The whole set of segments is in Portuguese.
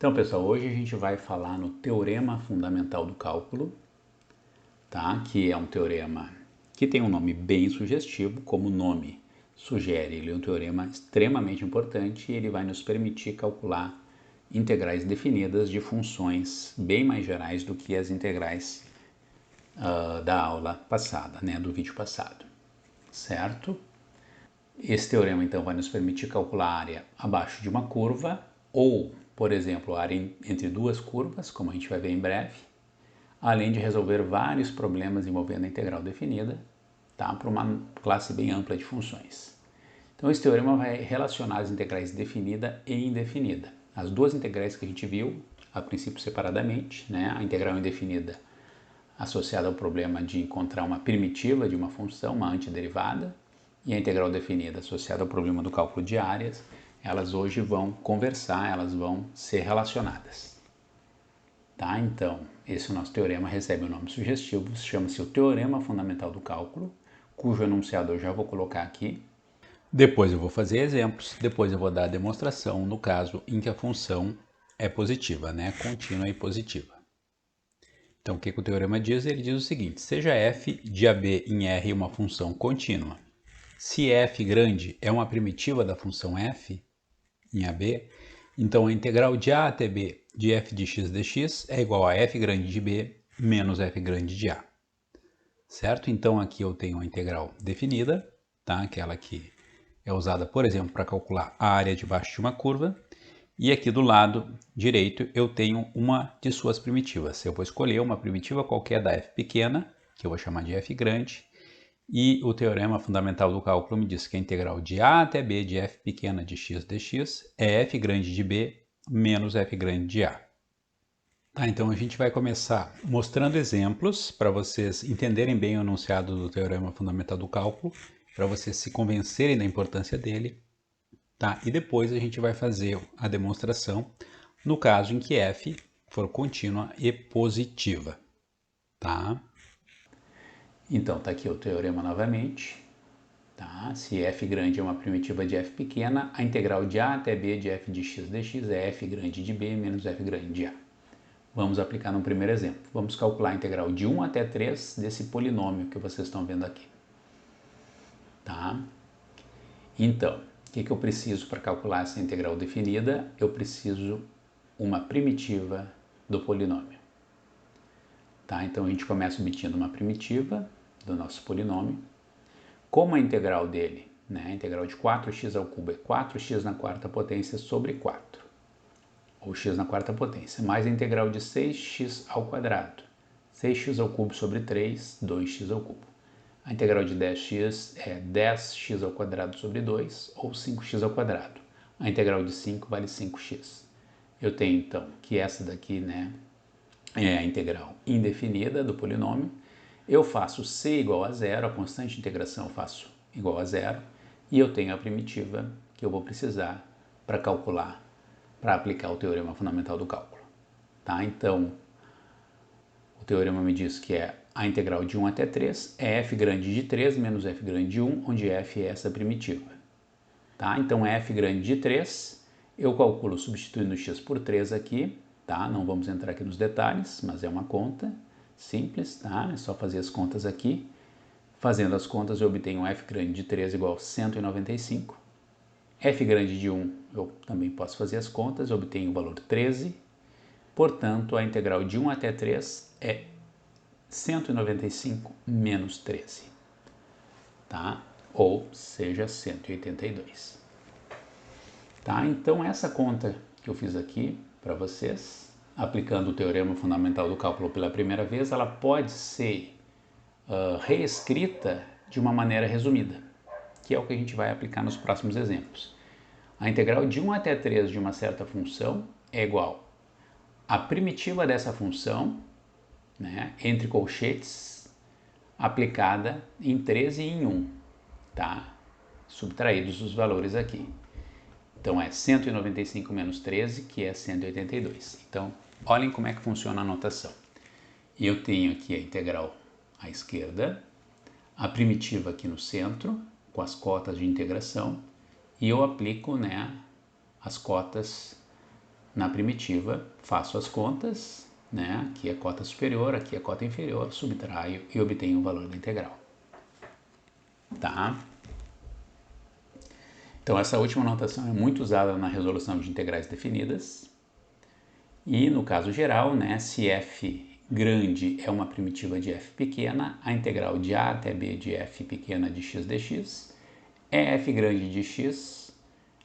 Então, pessoal, hoje a gente vai falar no Teorema Fundamental do Cálculo, tá? Que é um teorema que tem um nome bem sugestivo, como o nome sugere. Ele é um teorema extremamente importante e ele vai nos permitir calcular integrais definidas de funções bem mais gerais do que as integrais da aula passada, né? Do vídeo passado, certo? Esse teorema, então, vai nos permitir calcular a área abaixo de uma curva ou, por exemplo, a área entre duas curvas, como a gente vai ver em breve, além de resolver vários problemas envolvendo a integral definida, tá? Para uma classe bem ampla de funções. Então, esse teorema vai relacionar as integrais definida e indefinida. As duas integrais que a gente viu, a princípio separadamente, né? A integral indefinida associada ao problema de encontrar uma primitiva de uma função, uma antiderivada, e a integral definida associada ao problema do cálculo de áreas, elas hoje vão conversar, elas vão ser relacionadas. Tá? Então, esse nosso teorema recebe um nome sugestivo, chama-se o Teorema Fundamental do Cálculo, cujo enunciado eu já vou colocar aqui. Depois eu vou fazer exemplos, depois eu vou dar a demonstração no caso em que a função é positiva, né? Contínua e positiva. Então, o que o teorema diz? Ele diz o seguinte: seja f de AB em R uma função contínua. Se f grande é uma primitiva da função f em AB, então a integral de A até B de f de x dx é igual a f grande de B menos f grande de A. Certo? Então aqui eu tenho a integral definida, tá? Aquela que é usada, por exemplo, para calcular a área debaixo de uma curva. E aqui do lado direito eu tenho uma de suas primitivas. Eu vou escolher uma primitiva qualquer da f pequena, que eu vou chamar de f grande, e o teorema fundamental do cálculo me diz que a integral de A até B de f pequena de x dx é f grande de B menos f grande de A. Tá, então a gente vai começar mostrando exemplos para vocês entenderem bem o enunciado do teorema fundamental do cálculo, para vocês se convencerem da importância dele. Tá? E depois a gente vai fazer a demonstração no caso em que f for contínua e positiva. Tá? Então, está aqui o teorema novamente. Tá? Se f grande é uma primitiva de f pequena, a integral de a até b de f de x dx é f grande de b menos f grande de a. Vamos aplicar no primeiro exemplo. Vamos calcular a integral de 1 até 3 desse polinômio que vocês estão vendo aqui. Tá? Então, o que eu preciso para calcular essa integral definida? Eu preciso uma primitiva do polinômio. Tá? Então, a gente começa obtendo uma primitiva do nosso polinômio. Como a integral dele, né? A integral de 4x ao cubo é 4x na quarta potência sobre 4, ou x na quarta potência, mais a integral de 6x ao quadrado, 6x ao cubo sobre 3, 2x ao cubo. A integral de 10x é 10x ao quadrado sobre 2, ou 5x ao quadrado. A integral de 5 vale 5x. Eu tenho, então, que essa daqui, né, é a integral indefinida do polinômio. Eu faço c igual a zero, a constante de integração eu faço igual a zero, e eu tenho a primitiva que eu vou precisar para calcular, para aplicar o teorema fundamental do cálculo. Tá? Então, o teorema me diz que é a integral de 1 até 3 é f grande de 3 menos f grande de 1, onde f é essa primitiva. Tá? Então, f grande de 3, eu calculo substituindo x por 3 aqui, tá? Não vamos entrar aqui nos detalhes, mas é uma conta simples, tá? É só fazer as contas aqui. Fazendo as contas, eu obtenho f grande de 3 igual a 195. F grande de 1, eu também posso fazer as contas, eu obtenho o valor 13. Portanto, a integral de 1 até 3 é 195 menos 13. Tá? Ou seja, 182. Tá? Então, essa conta que eu fiz aqui para vocês, aplicando o teorema fundamental do cálculo pela primeira vez, ela pode ser reescrita de uma maneira resumida, que é o que a gente vai aplicar nos próximos exemplos. A integral de 1 até 3 de uma certa função é igual à primitiva dessa função, né, entre colchetes, aplicada em 13 e em 1, tá? Subtraídos os valores aqui. Então, é 195 menos 13, que é 182. Então, olhem como é que funciona a notação. Eu tenho aqui a integral à esquerda, a primitiva aqui no centro, com as cotas de integração, e eu aplico, né, as cotas na primitiva, faço as contas, né? Aqui é cota superior, aqui é cota inferior, subtraio e obtenho o valor da integral. Tá? Então essa última notação é muito usada na resolução de integrais definidas. E no caso geral, né, se f grande é uma primitiva de f pequena, a integral de a até b de f pequena de x dx é f grande de x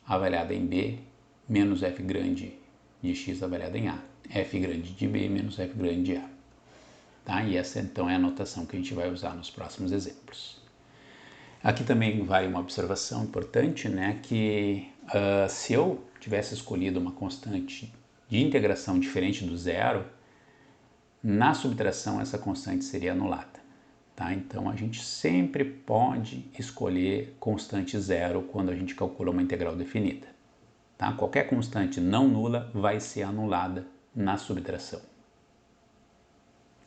avaliada em b menos f grande de x avaliada em a. F grande de b menos f grande de a. Tá? E essa então é a notação que a gente vai usar nos próximos exemplos. Aqui também vale uma observação importante, né, que se eu tivesse escolhido uma constante de integração diferente do zero, na subtração essa constante seria anulada. Tá? Então a gente sempre pode escolher constante zero quando a gente calcula uma integral definida. Tá? Qualquer constante não nula vai ser anulada na subtração.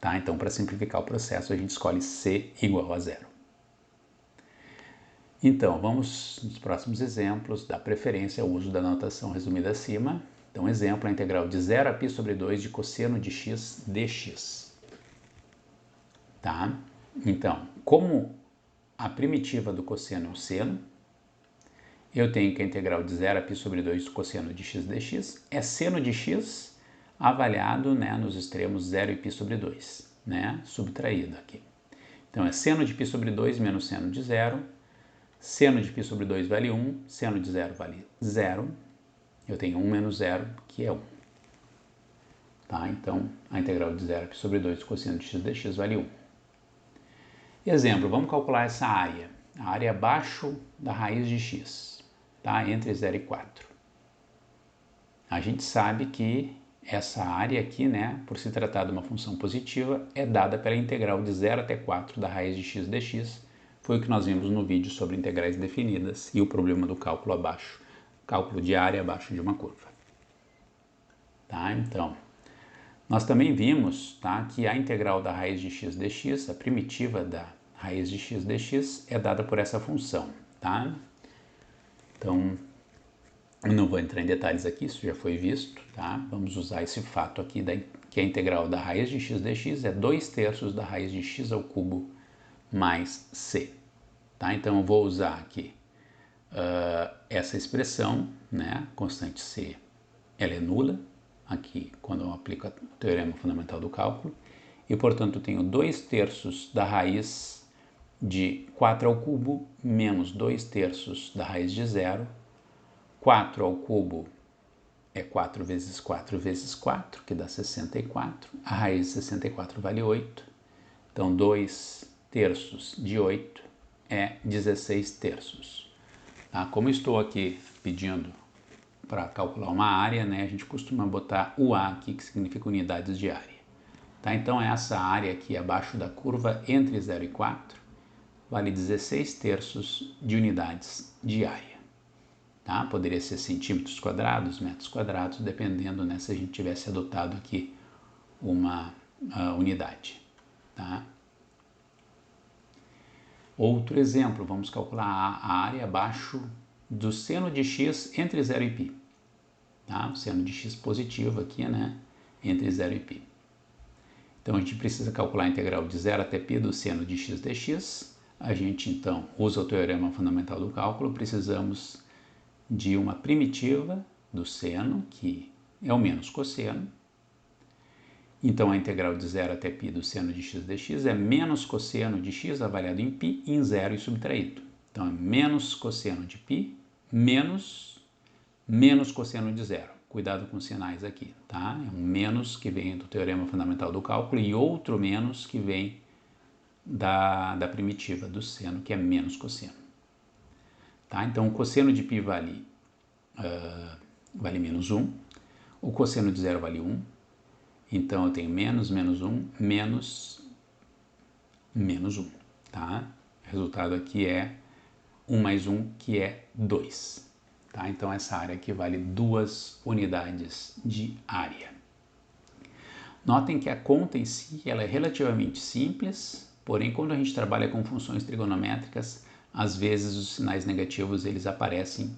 Tá? Então, para simplificar o processo, a gente escolhe c igual a zero. Então, vamos nos próximos exemplos dar preferência ao uso da notação resumida acima. Então, exemplo, a integral de 0 a π sobre 2 de cosseno de x dx. Tá? Então, como a primitiva do cosseno é o seno, eu tenho que a integral de 0 a π sobre 2 do cosseno de x dx é seno de x avaliado, né, nos extremos 0 e π sobre 2, né, subtraído aqui. Então, é seno de π sobre 2 menos seno de 0. Seno de π sobre 2 vale 1, seno de 0 vale 0. Eu tenho 1 menos 0, que é 1. Tá? Então, a integral de 0 a π sobre 2 do cosseno de x dx vale 1. Exemplo, vamos calcular essa área. A área abaixo da raiz de x, tá? Entre 0 e 4. A gente sabe que essa área aqui, né, por se tratar de uma função positiva, é dada pela integral de 0 até 4 da raiz de x dx. Foi o que nós vimos no vídeo sobre integrais definidas e o problema do cálculo abaixo, cálculo de área abaixo de uma curva. Tá? Então, nós também vimos, tá, que a integral da raiz de x dx, a primitiva da raiz de x dx, é dada por essa função. Tá? Então, eu não vou entrar em detalhes aqui, isso já foi visto. Tá? Vamos usar esse fato aqui, que a integral da raiz de x dx é 2/3 da raiz de x ao cubo mais c. Tá? Então, eu vou usar aqui essa expressão, né? Constante c, ela é nula, aqui quando eu aplico o teorema fundamental do cálculo, e, portanto, eu tenho 2/3 da raiz de 4 ao cubo menos 2/3 da raiz de 0. 4 ao cubo é 4 vezes 4 vezes 4, que dá 64. A raiz de 64 vale 8. Então, 2/3 de 8 é 16/3. Tá? Como estou aqui pedindo para calcular uma área, né, a gente costuma botar o A aqui, que significa unidades de área. Tá? Então, essa área aqui abaixo da curva entre 0 e 4 vale 16/3 de unidades de área. Tá? Poderia ser centímetros quadrados, metros quadrados, dependendo, né, se a gente tivesse adotado aqui uma unidade. Tá? Outro exemplo, vamos calcular a área abaixo do seno de x entre 0 e π. Tá? O seno de x positivo aqui, né, entre 0 e π. Então, a gente precisa calcular a integral de 0 até π do seno de x dx. A gente, então, usa o teorema fundamental do cálculo, precisamos de uma primitiva do seno, que é o menos cosseno. Então, a integral de 0 até π do seno de x dx é menos cosseno de x avaliado em π em 0 e subtraído. Então, é menos cosseno de π menos cosseno de 0. Cuidado com os sinais aqui, tá? É um menos que vem do teorema fundamental do cálculo e outro menos que vem da primitiva do seno, que é menos cosseno. Tá? Então, o cosseno de π vale menos 1. O cosseno de 0 vale 1. Então, eu tenho menos 1, menos 1, tá? O resultado aqui é 1 mais 1, que é 2. Tá? Então, essa área aqui vale 2 unidades de área. Notem que a conta em si ela é relativamente simples, porém, quando a gente trabalha com funções trigonométricas, às vezes os sinais negativos eles aparecem,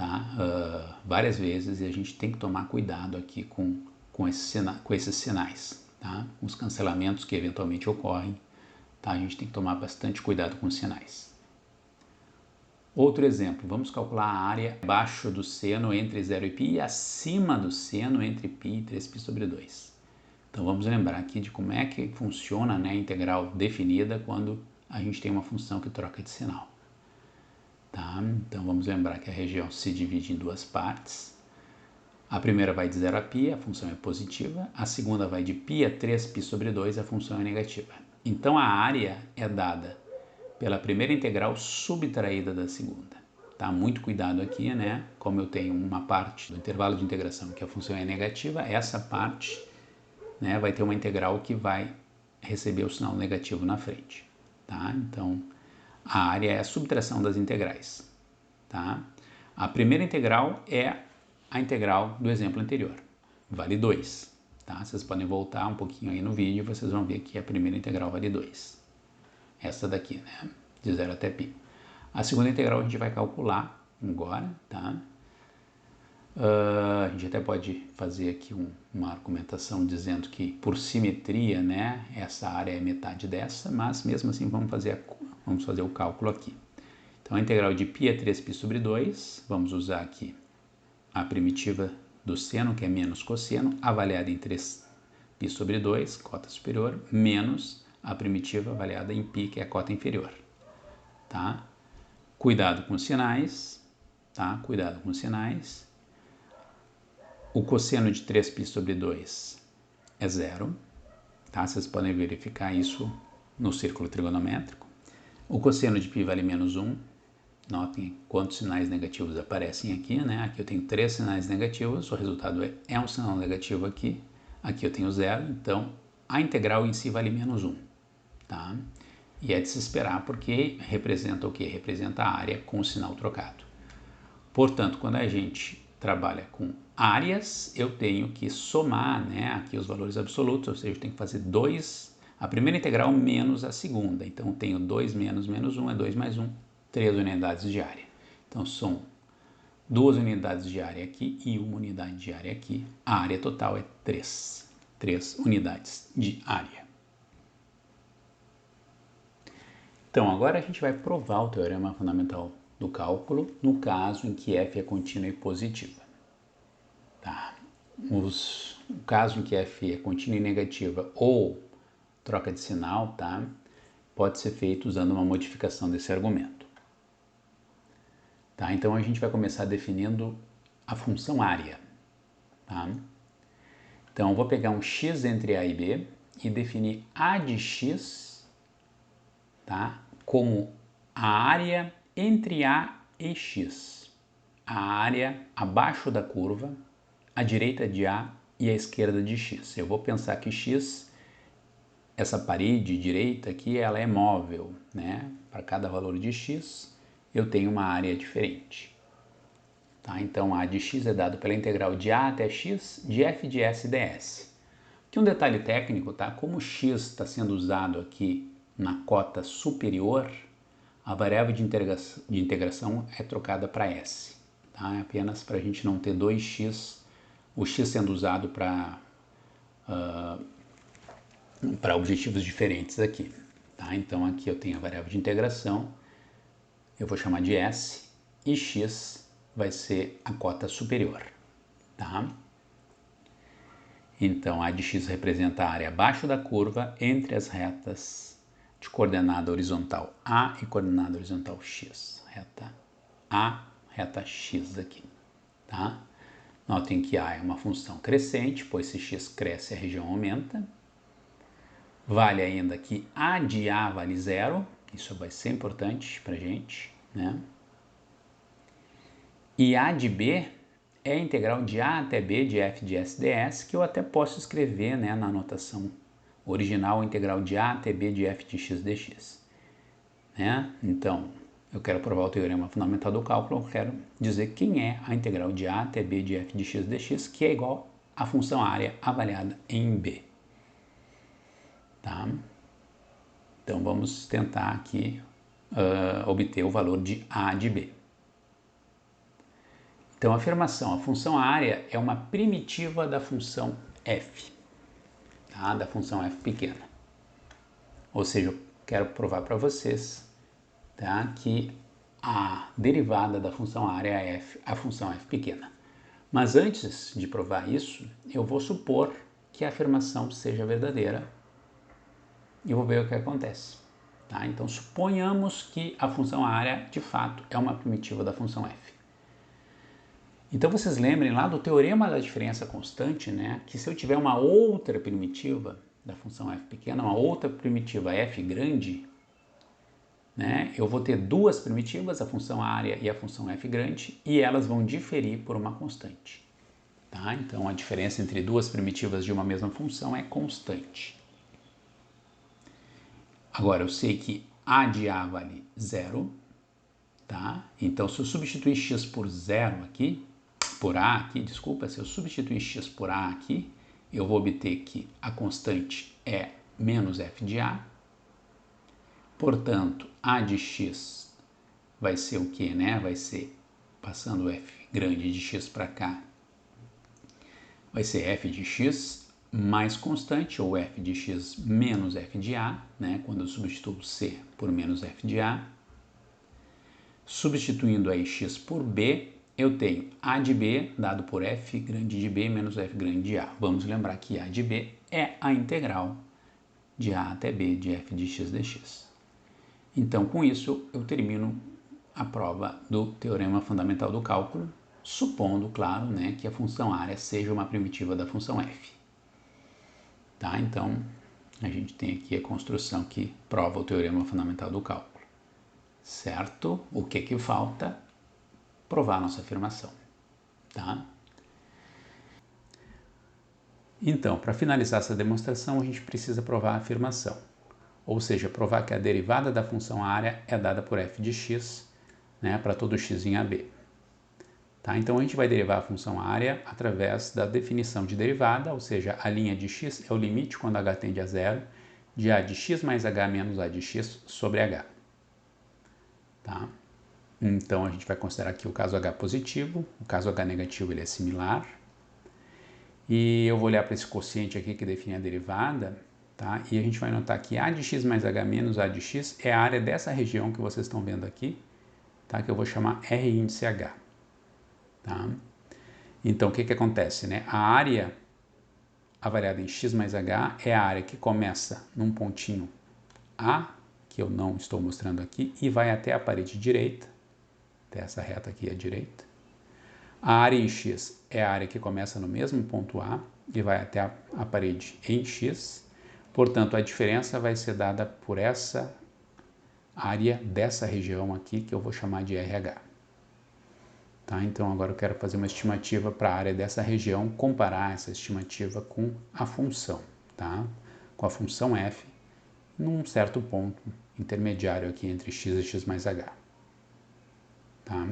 tá? Várias vezes, e a gente tem que tomar cuidado aqui com esses sinais, tá? Os cancelamentos que eventualmente ocorrem, tá? A gente tem que tomar bastante cuidado com os sinais. Outro exemplo, vamos calcular a área abaixo do seno entre 0 e π e acima do seno entre π e 3π sobre 2. Então vamos lembrar aqui de como é que funciona, né, a integral definida quando a gente tem uma função que troca de sinal. Tá? Então vamos lembrar que a região se divide em duas partes. A primeira vai de 0 a π, a função é positiva. A segunda vai de π a 3π sobre 2, a função é negativa. Então a área é dada pela primeira integral subtraída da segunda. Tá? Muito cuidado aqui, né? Como eu tenho uma parte do intervalo de integração que a função é negativa, essa parte, né, vai ter uma integral que vai receber o sinal negativo na frente. Tá? Então, a área é a subtração das integrais. Tá? A primeira integral é a integral do exemplo anterior, vale 2. Tá? Vocês podem voltar um pouquinho aí no vídeo, vocês vão ver que a primeira integral vale 2. Essa daqui, né? De 0 até π. A segunda integral a gente vai calcular agora, tá? A gente até pode fazer aqui uma argumentação dizendo que por simetria, né, essa área é metade dessa, mas mesmo assim vamos fazer o cálculo aqui. Então a integral de π é 3π sobre 2, vamos usar aqui a primitiva do seno, que é menos cosseno, avaliada em 3π sobre 2, cota superior, menos a primitiva avaliada em π, que é a cota inferior. Tá? Cuidado com os sinais, tá? Cuidado com os sinais. O cosseno de 3π sobre 2 é 0, tá? Vocês podem verificar isso no círculo trigonométrico. O cosseno de π vale menos 1. Notem quantos sinais negativos aparecem aqui, né? Aqui eu tenho 3 sinais negativos, o resultado é um sinal negativo aqui. Aqui eu tenho 0, então a integral em si vale menos 1. Tá? E é de se esperar porque representa o que? Representa a área com o sinal trocado. Portanto, quando a gente trabalha com áreas, eu tenho que somar, né, aqui os valores absolutos, ou seja, eu tenho que fazer 2, a primeira integral menos a segunda. Então, eu tenho 2 menos menos 1 é 2 mais 1, 3 unidades de área. Então, são 2 unidades de área aqui e 1 unidade de área aqui. A área total é 3 unidades de área. Então, agora a gente vai provar o teorema fundamental do cálculo no caso em que f é contínua e positiva. Tá? O caso em que f é contínua e negativa ou troca de sinal, tá? Pode ser feito usando uma modificação desse argumento. Tá? Então, a gente vai começar definindo a função área. Tá? Então, eu vou pegar um x entre a e b e definir a de x, tá, como a área entre A e X, a área abaixo da curva, à direita de A e à esquerda de X. Eu vou pensar que X, essa parede direita aqui, ela é móvel, né? Para cada valor de X, eu tenho uma área diferente. Tá? Então, A de X é dado pela integral de A até X de f de S ds. Aqui um detalhe técnico, tá? Como X está sendo usado aqui na cota superior, a variável de integração é trocada para S. Tá? É apenas para a gente não ter 2x, o x sendo usado para objetivos diferentes aqui. Tá? Então aqui eu tenho a variável de integração, eu vou chamar de S, e x vai ser a cota superior. Tá? Então a de x representa a área abaixo da curva entre as retas de coordenada horizontal A e coordenada horizontal X. Reta A, reta X aqui. Tá? Notem que A é uma função crescente, pois se X cresce, a região aumenta. Vale ainda que A de A vale 0. Isso vai ser importante para a gente. Né? E A de B é a integral de A até B de f de S ds, que eu até posso escrever, né, na notação original, a integral de A até B de f de x dx. Né? Então, eu quero provar o teorema fundamental do cálculo, eu quero dizer quem é a integral de A até B de f de x dx, que é igual à função área avaliada em B. Tá? Então, vamos tentar aqui obter o valor de A de B. Então, afirmação, a função área é uma primitiva da função f, tá? Da função f pequena. Ou seja, eu quero provar para vocês, tá? Que a derivada da função área é f, a função f pequena. Mas antes de provar isso, eu vou supor que a afirmação seja verdadeira e vou ver o que acontece. Tá? Então, suponhamos que a função área, de fato, é uma primitiva da função f. Então, vocês lembrem lá do teorema da diferença constante, né, que se eu tiver uma outra primitiva da função f pequena, uma outra primitiva f grande, né, eu vou ter duas primitivas, a função área e a função f grande, e elas vão diferir por uma constante. Tá? Então, a diferença entre duas primitivas de uma mesma função é constante. Agora, eu sei que a de a vale 0, tá? Então, se eu substituir x por 0 aqui, por a aqui, desculpa, se eu substituir x por a aqui, eu vou obter que a constante é menos f de a. Portanto, a de x vai ser o que, né? Vai ser, passando o f grande de x para cá, vai ser f de x mais constante, ou f de x menos f de a, né? Quando eu substituo c por menos f de a. Substituindo aí x por b, eu tenho a de b dado por f grande de b menos f grande de a. Vamos lembrar que a de b é a integral de a até b de f de x dx. Então, com isso, eu termino a prova do teorema fundamental do cálculo, supondo, claro, né, que a função área seja uma primitiva da função f. Tá? Então, a gente tem aqui a construção que prova o teorema fundamental do cálculo. Certo? O que falta? Provar a nossa afirmação. Tá? Então, para finalizar essa demonstração, a gente precisa provar a afirmação. Ou seja, provar que a derivada da função área é dada por f de x, né, para todo x em AB. Tá? Então, a gente vai derivar a função área através da definição de derivada, ou seja, a linha de x é o limite quando h tende a zero, de a de x mais h menos a de x sobre h. Tá? Então, a gente vai considerar aqui o caso h positivo, o caso h negativo ele é similar. E eu vou olhar para esse quociente aqui que define a derivada, tá? E a gente vai notar que a de x mais h menos a de x é a área dessa região que vocês estão vendo aqui, tá? Que eu vou chamar R índice H. Tá? Então, o que acontece, né? A área avaliada em x mais h é a área que começa num pontinho A, que eu não estou mostrando aqui, e vai até a parede direita, até essa reta aqui à direita. A área em x é a área que começa no mesmo ponto A e vai até a parede em x. Portanto, a diferença vai ser dada por essa área dessa região aqui, que eu vou chamar de RH. Tá? Então, agora eu quero fazer uma estimativa para a área dessa região, comparar essa estimativa com a função, tá? Com a função f, num certo ponto intermediário aqui entre x e x mais h. Tá?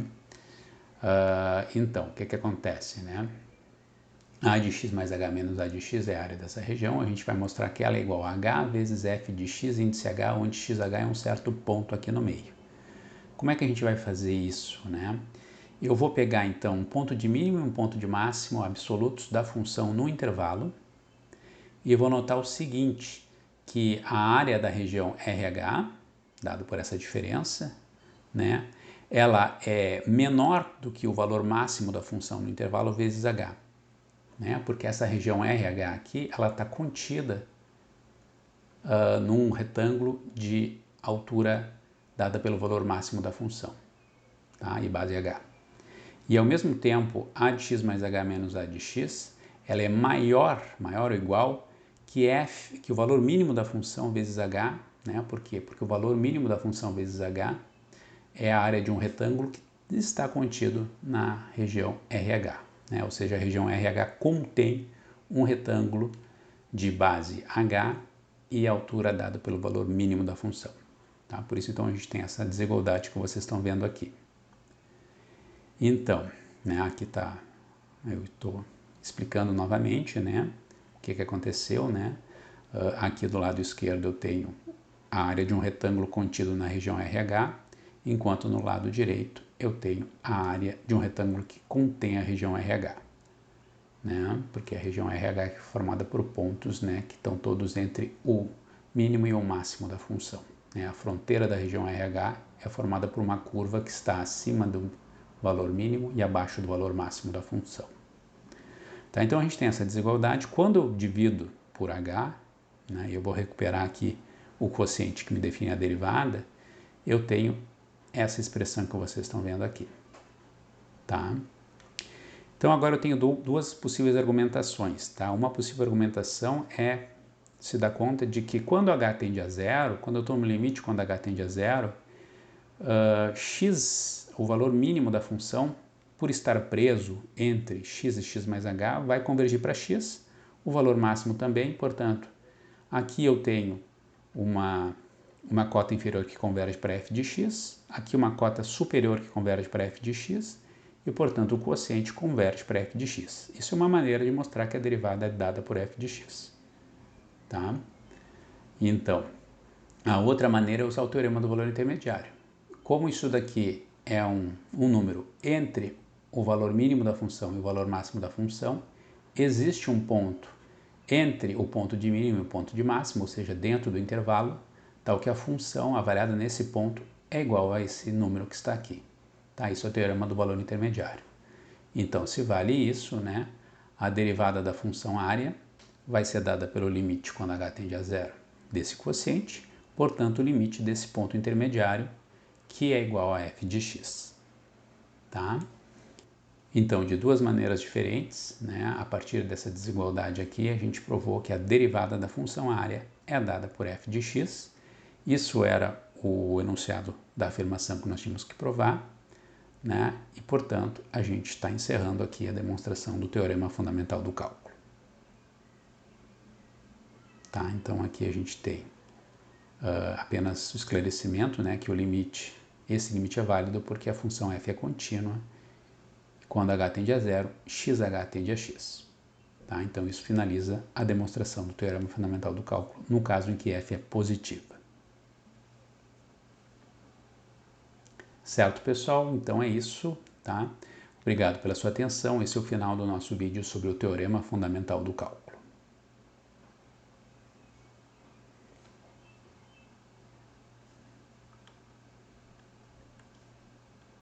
Então, o que acontece, né? A de x mais h menos a de x é a área dessa região. A gente vai mostrar que ela é igual a h vezes f de x índice h, onde xh é um certo ponto aqui no meio. Como é que a gente vai fazer isso, né? Eu vou pegar, então, um ponto de mínimo e um ponto de máximo absolutos da função no intervalo e vou notar o seguinte, que a área da região RH, dado por essa diferença, né, ela é menor do que o valor máximo da função no intervalo vezes h, né, porque essa região RH aqui, ela está contida num retângulo de altura dada pelo valor máximo da função, tá, e base h. E ao mesmo tempo, a de x mais h menos a de x, ela é maior ou igual que f, que o valor mínimo da função vezes h, né? Por quê? Porque o valor mínimo da função vezes h é a área de um retângulo que está contido na região RH, né? Ou seja, a região RH contém um retângulo de base h e altura dada pelo valor mínimo da função. Tá? Por isso, então, a gente tem essa desigualdade que vocês estão vendo aqui. Então, né, aqui está, eu estou explicando novamente, né, o que aconteceu, né, aqui do lado esquerdo eu tenho a área de um retângulo contido na região RH, enquanto no lado direito eu tenho a área de um retângulo que contém a região RH, né? Porque a região RH é formada por pontos, né, que estão todos entre o mínimo e o máximo da função, né? A fronteira da região RH é formada por uma curva que está acima do valor mínimo e abaixo do valor máximo da função. Tá? Então a gente tem essa desigualdade. Quando eu divido por H, né, eu vou recuperar aqui o quociente que me define a derivada, eu tenho essa expressão que vocês estão vendo aqui. Tá? Então agora eu tenho duas possíveis argumentações. Tá? Uma possível argumentação é se dar conta de que quando h tende a zero, quando eu estou no limite quando h tende a zero, x, o valor mínimo da função, por estar preso entre x e x mais h, vai convergir para x, o valor máximo também, portanto, aqui eu tenho uma cota inferior que converge para f de x, aqui uma cota superior que converge para f de x, e, portanto, o quociente converge para f de x. Isso é uma maneira de mostrar que a derivada é dada por f de x. Tá? Então, a outra maneira é usar o teorema do valor intermediário. Como isso daqui é um número entre o valor mínimo da função e o valor máximo da função, existe um ponto entre o ponto de mínimo e o ponto de máximo, ou seja, dentro do intervalo, tal que a função avaliada nesse ponto é igual a esse número que está aqui. Tá? Isso é o teorema do valor intermediário. Então, se vale isso, né, a derivada da função área vai ser dada pelo limite quando h tende a zero desse quociente, portanto, o limite desse ponto intermediário, que é igual a f de x. Tá? Então, de duas maneiras diferentes, né, a partir dessa desigualdade aqui, a gente provou que a derivada da função área é dada por f de x. Isso era o enunciado da afirmação que nós tínhamos que provar, né, e, portanto, a gente está encerrando aqui a demonstração do teorema fundamental do cálculo. Tá? Então, aqui a gente tem apenas o esclarecimento, né, que esse limite é válido porque a função f é contínua. Quando h tende a zero, xh tende a x. Tá? Então, isso finaliza a demonstração do teorema fundamental do cálculo, no caso em que f é positiva. Certo, pessoal? Então é isso. Tá? Obrigado pela sua atenção. Esse é o final do nosso vídeo sobre o teorema fundamental do cálculo.